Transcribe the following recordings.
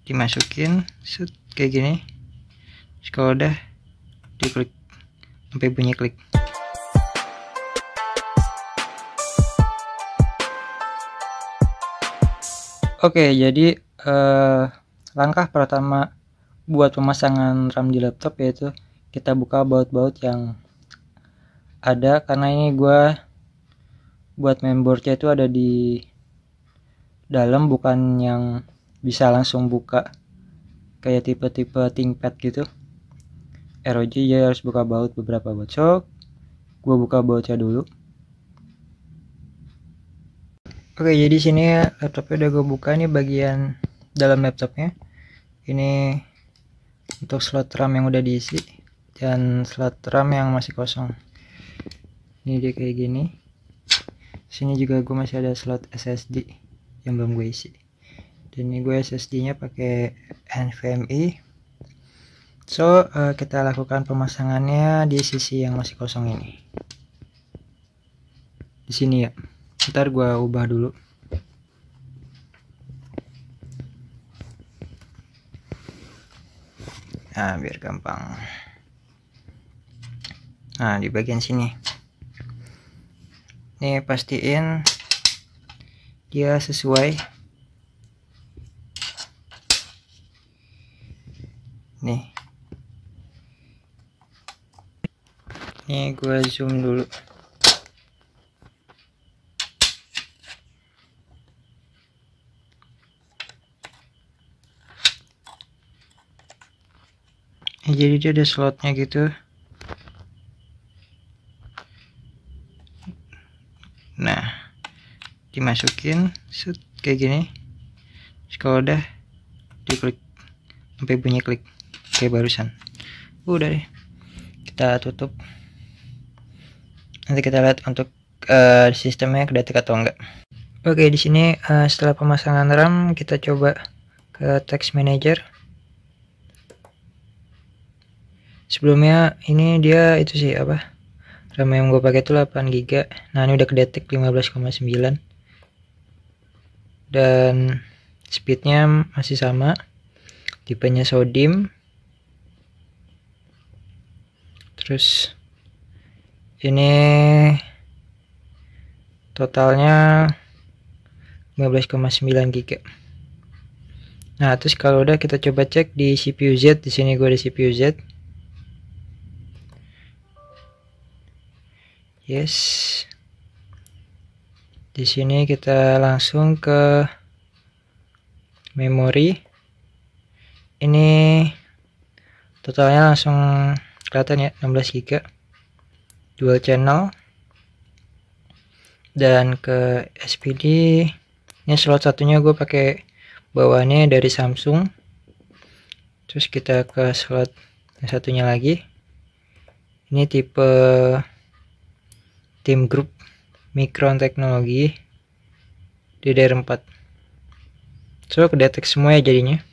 dimasukin set kayak gini. Terus kalau udah diklik sampai bunyi klik. Oke, jadi langkah pertama buat pemasangan RAM di laptop yaitu kita buka baut-baut yang ada, karena ini gua buat mainboardnya itu ada di dalam, bukan yang bisa langsung buka kayak tipe-tipe ThinkPad gitu, ROG. Ya harus buka baut, beberapa baut. So gua buka bautnya dulu. Oke, jadi sini laptopnya udah gue buka. Ini bagian dalam laptopnya. Ini untuk slot RAM yang udah diisi dan slot RAM yang masih kosong. Ini dia kayak gini. Sini juga gue masih ada slot SSD yang belum gue isi. Dan ini gue SSD-nya pakai NVMe. So kita lakukan pemasangannya di sisi yang masih kosong ini. Di sini ya. Ntar gue ubah dulu. Nah, biar gampang. Nah, di bagian sini. Nih, pastiin dia sesuai. Nih. Nih, gue zoom dulu. Jadi dia ada slotnya gitu. Nah, dimasukin set kayak gini. Terus kalau udah diklik sampai bunyi klik kayak barusan. Udah deh, kita tutup. Nanti kita lihat untuk sistemnya kedetek atau enggak. Oke, di sini setelah pemasangan RAM kita coba ke text manager. Sebelumnya ini dia itu sih apa, RAM yang gue pakai itu 8 GB. Nah, ini udah kedetek 15,9 dan speednya masih sama, tipenya SODIMM. Terus ini totalnya 15,9 GB. Nah, terus kalau udah kita coba cek di CPU Z. Di sini gue ada CPU Z. Yes. Di sini kita langsung ke memori. Ini totalnya langsung kelihatan ya, 16 GB. Dual channel. Dan ke SPD, ini slot satunya gue pakai bawaannya dari Samsung. Terus kita ke slot yang satunya lagi. Ini tipe Team Group Micron Teknologi DDR4. So kedetek semua ya jadinya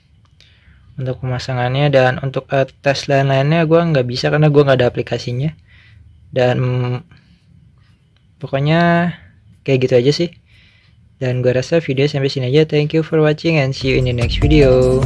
untuk pemasangannya. Dan untuk tes lain-lainnya gue nggak bisa karena gue nggak ada aplikasinya. Dan pokoknya kayak gitu aja sih. Dan gue rasa video sampai sini aja. Thank you for watching and see you in the next video.